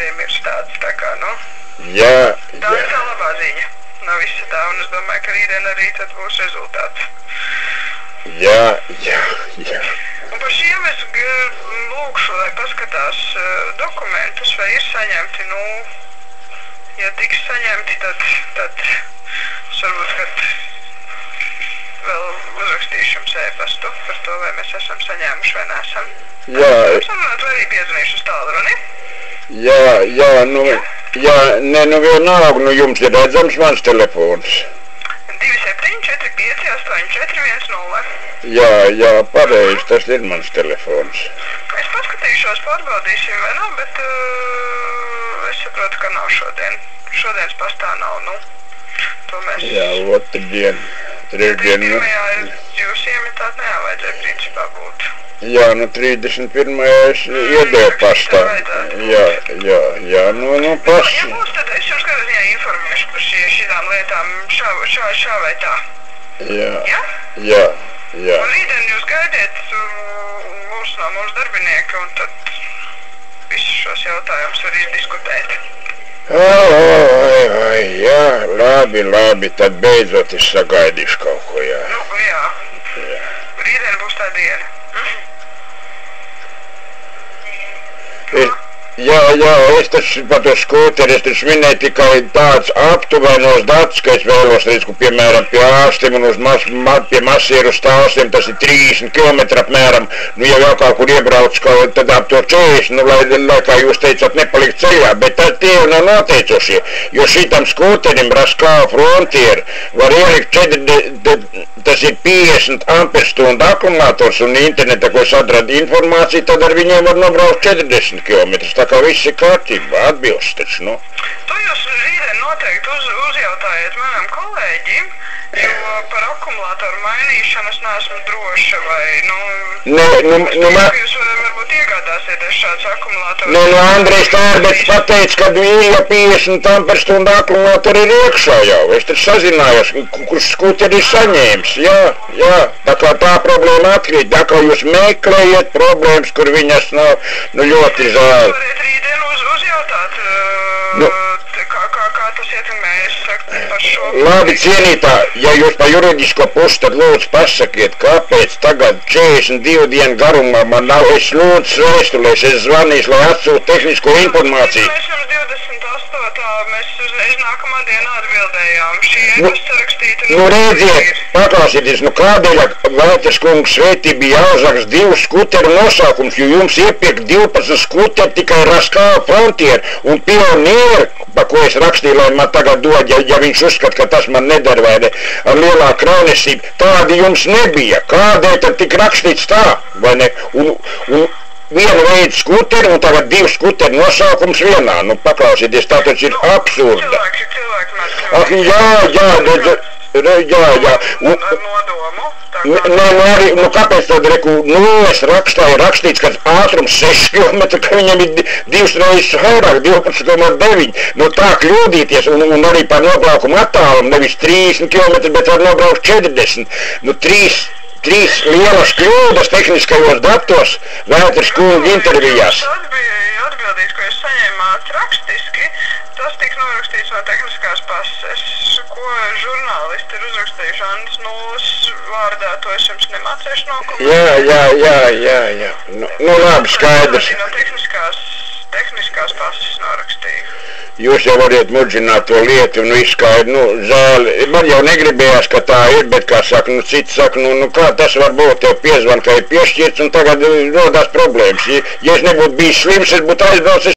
gadījumi ir tāds, tā kā, nu. Jā, Tā ir tā labā ziņa. No visa tā, un es domāju, ka rītdien arī tad būs rezultāts. jā. Un par šiem es lūkšu, lai paskatās dokumentus, vai ir saņemti, nu, ja tiks saņemti, tad varbūt, kad vēl uzrakstīšu jums e-pastu par to, vai mēs esam saņēmuši vai neesam. Jā. Sarunāt, vai arī piezvanīšu uz tālruni? Nu vienalga, nu jums ir redzams mans telefons. 27 45 84 10. Jā, pareizi, tas ir mans telefons. Es paskatīšos, pārbaudīsim, vai nav, bet es saprotu, ka nav šodien. Šodienas pastā nav, nu. To mēs... Jā, otrdien, trešdien, nu. Pirmajā jūs iemetāt, vajadzēja principā būt. Jā, nu 31. es iedevu pastā. Jā, nu paši. Ja būs, tad es jums kādā ziņā informēšu par šitām lietām šā vai tā. Jā. Un rītdien jūs gaidiet no mūsu darbinieka, un tad visus šos jautājumus var izdiskutēt. Jā, labi, tad beidzot es sagaidīšu kaut ko, jā. Nu, jā. Rītdien būs tā diena. Jā, es taču par to skūteri, es taču minēju tikai tāds aptuvenos datus, ka es vēlos redz, ka, piemēram, pie ārstiem un pie masieru stāvstiem tas ir 30 km apmēram, nu, ja vēl kaut kur iebrauc, tad ap to 40, nu, lai kā jūs teicat, nepalikt ceļā, bet tad tie jau nav noteicošie, jo šitam skūterim Raskāva Frontier var ielikt tas ir 50 amperstundu akumulators un internetā, ko es atradu informāciju, tad ar viņiem var nobraukt 40 km. Tā kā viss ir kārtībā, atbilst taču, nu. To jūs rītdien noteikti uzjautājiet manam kolēģim, jo par akumulātoru mainīšanu es neesmu droša, vai, jūs varbūt iegādāsieties šāds akumulātors. Andrejs Tārbets pateica, ka viņa 50 amperstundu akumulātori ir iekšā jau. Es taču sazinājos, kurš skuteri ir saņēmis, jā. Tā kā tā problēma atkrīt, tā kā jūs meklējat problēmas, kur viņas nav, nu ļoti žēl. Jūs varat rītdien uzjautāt, kā tas ietekmē, es saku par šo... Labi, cienītā, ja jūs pa juridisko pusi, tad lūdzu pasakiet, kāpēc tagad 42 dienu garumā man nav, es lūdzu vēstulēs, es zvanīšu, lai atsūtu tehnisko informāciju. Mēs jums 28. mēs uzreiz nākamā dienā atbildējām. Šī e-pasta rakstīta... Nu redziet, paklausieties, nu kādēļ Vēters kungs svētī bija jāuzrakst 2 skuteru nosaukums, jo jums iepirkt 12 skuteru tikai Raskāva Frontier un Pionieri, pa ko es rakstīju, lai man tagad dod, ja viņš uzskata, ka tas man nedara vai ne, ar lielāku kraunesību, tādi jums nebija. Kādēļ tad tik rakstīts tā, vai ne? Un vienu veidu skuteri un tagad 2 skuteru nosaukums vienā. Nu, paklausieties, tā taču ir absurda. Cilvēki Jā. Nu, kāpēc tad nulles rakstā ir rakstīts, ka ātrums 6 km, ka viņam ir 2 reizes vairāk, 12,9. Nu, tā kļūdīties, un arī par nobraukumu attālumu, nevis 30 km, bet var nobraukt 40. Nu, 3 lielas kļūdas tehniskajos datos Vēters kunga intervijās. Tas bija atbildīts, ko jūs saņēmāt rakstiski. Tas tika norakstīts no tehniskās pases, ko žurnālisti ir uzrakstījuši Andis Nulles vārdā, to es jums nemācēšu nokomentēt. Jā. Nu labi, skaidrs. No tehniskās pases norakstīju. Jūs jau variet mudžināt to lietu un izskaidri, žēl, man jau negribējās, ka tā ir, bet kā saka, cits saka, kā tas var būt, tev piezvan, ka ir piešķirts un tagad rodās problēmas. Ja es nebūtu bijis slims, es būtu aizbraucis